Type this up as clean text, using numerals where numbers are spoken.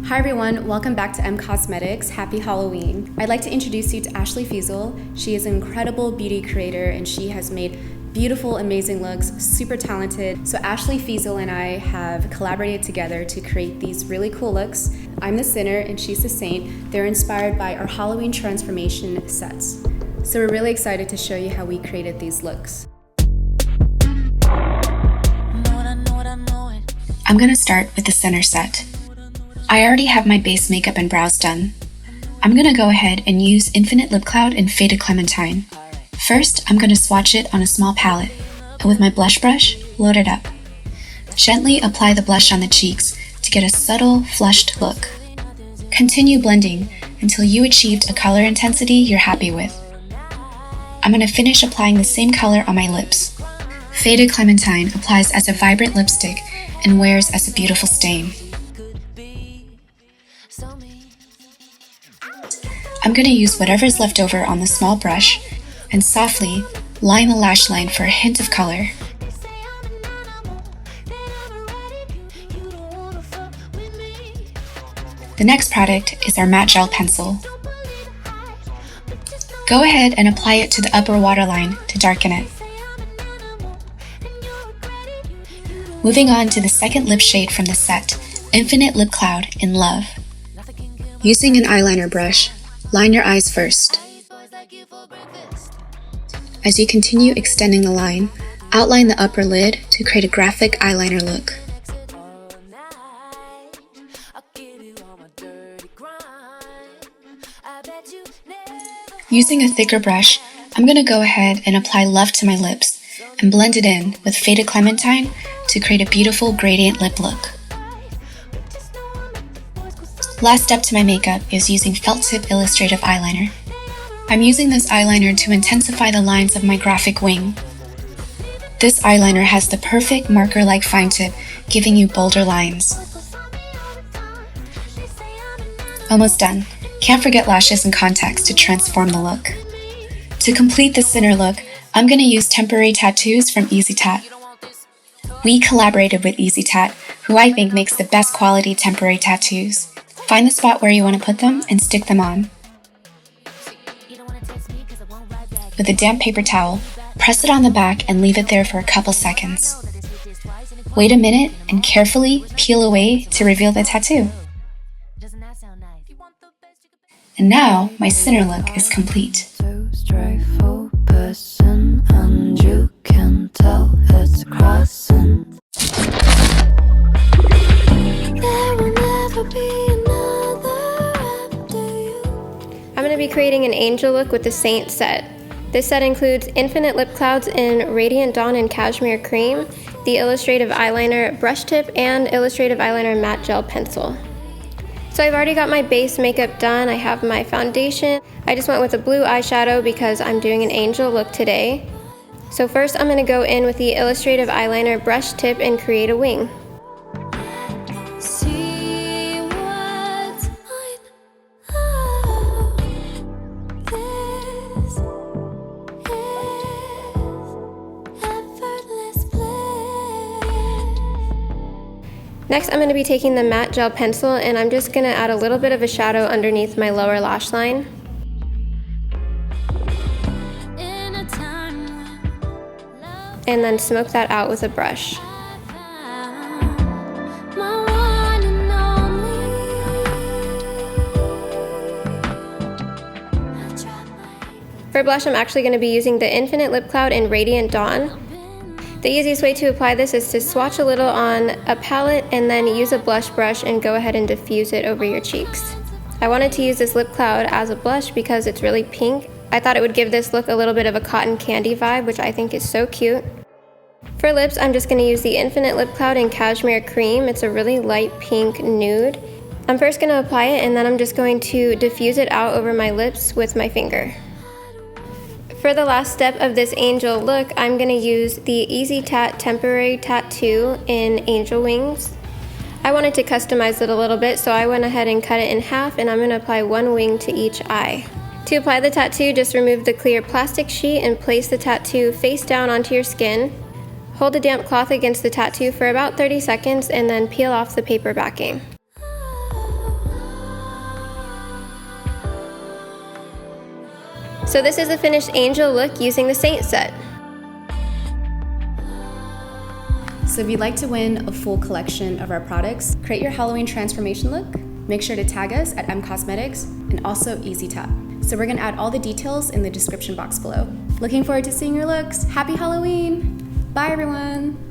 Hi everyone, welcome back to M Cosmetics. Happy Halloween. I'd like to introduce you to Ashley Feasel. She is an incredible beauty creator and she has made beautiful, amazing looks, super talented. So Ashley Feasel and I have collaborated together to create these really cool looks. I'm the sinner and she's the saint. They're inspired by our Halloween transformation sets. So we're really excited to show you how we created these looks. I'm gonna start with the center set. I already have my base makeup and brows done. I'm gonna go ahead and use Infinite Lip Cloud in Faded Clementine. First, I'm gonna swatch it on a small palette, and with my blush brush, load it up. Gently apply the blush on the cheeks to get a subtle, flushed look. Continue blending until you achieved a color intensity you're happy with. I'm gonna finish applying the same color on my lips. Faded Clementine applies as a vibrant lipstick and wears as a beautiful stain. I'm going to use whatever's left over on the small brush and softly line the lash line for a hint of color. The next product is our matte gel pencil. Go ahead and apply it to the upper waterline to darken it. Moving on to the second lip shade from the set, Infinite Lip Cloud in Love. Using an eyeliner brush, line your eyes first. As you continue extending the line, outline the upper lid to create a graphic eyeliner look. Using a thicker brush, I'm going to go ahead and apply Love to my lips and blend it in with Faded Clementine to create a beautiful gradient lip look. Last step to my makeup is using felt tip Illustrative eyeliner. I'm using this eyeliner to intensify the lines of my graphic wing. This eyeliner has the perfect marker-like fine tip, giving you bolder lines. Almost done. Can't forget lashes and contacts to transform the look. To complete the center look, I'm going to use temporary tattoos from EasyTatt. We collaborated with EasyTatt, who I think makes the best quality temporary tattoos. Find the spot where you want to put them and stick them on. With a damp paper towel, press it on the back and leave it there for a couple seconds. Wait a minute and carefully peel away to reveal the tattoo. And now my center look is complete. I'm going to be creating an angel look with the Saint set. This set includes Infinite Lip Clouds in Radiant Dawn and Cashmere Cream, the Illustrative Eyeliner Brush Tip, and Illustrative Eyeliner Matte Gel Pencil. So I've already got my base makeup done. I have my foundation. I just went with a blue eyeshadow because I'm doing an angel look today. So first I'm going to go in with the Illustrative Eyeliner Brush Tip and create a wing. Next, I'm going to be taking the matte gel pencil and I'm just going to add a little bit of a shadow underneath my lower lash line. And then smoke that out with a brush. For blush, I'm actually going to be using the Infinite Lip Cloud in Radiant Dawn. The easiest way to apply this is to swatch a little on a palette and then use a blush brush and go ahead and diffuse it over your cheeks. I wanted to use this lip cloud as a blush because it's really pink. I thought it would give this look a little bit of a cotton candy vibe, which I think is so cute. For lips, I'm just going to use the Infinite Lip Cloud in Cashmere Cream. It's a really light pink nude. I'm first going to apply it and then I'm just going to diffuse it out over my lips with my finger. For the last step of this angel look, I'm going to use the EasyTatt Temporary Tattoo in Angel Wings. I wanted to customize it a little bit, so I went ahead and cut it in half, and I'm going to apply one wing to each eye. To apply the tattoo, just remove the clear plastic sheet and place the tattoo face down onto your skin. Hold a damp cloth against the tattoo for about 30 seconds and then peel off the paper backing. So this is the finished angel look using the Saint set. So if you'd like to win a full collection of our products, create your Halloween transformation look, make sure to tag us at mcosmetics and also EasyTatt. So we're gonna add all the details in the description box below. Looking forward to seeing your looks. Happy Halloween! Bye everyone!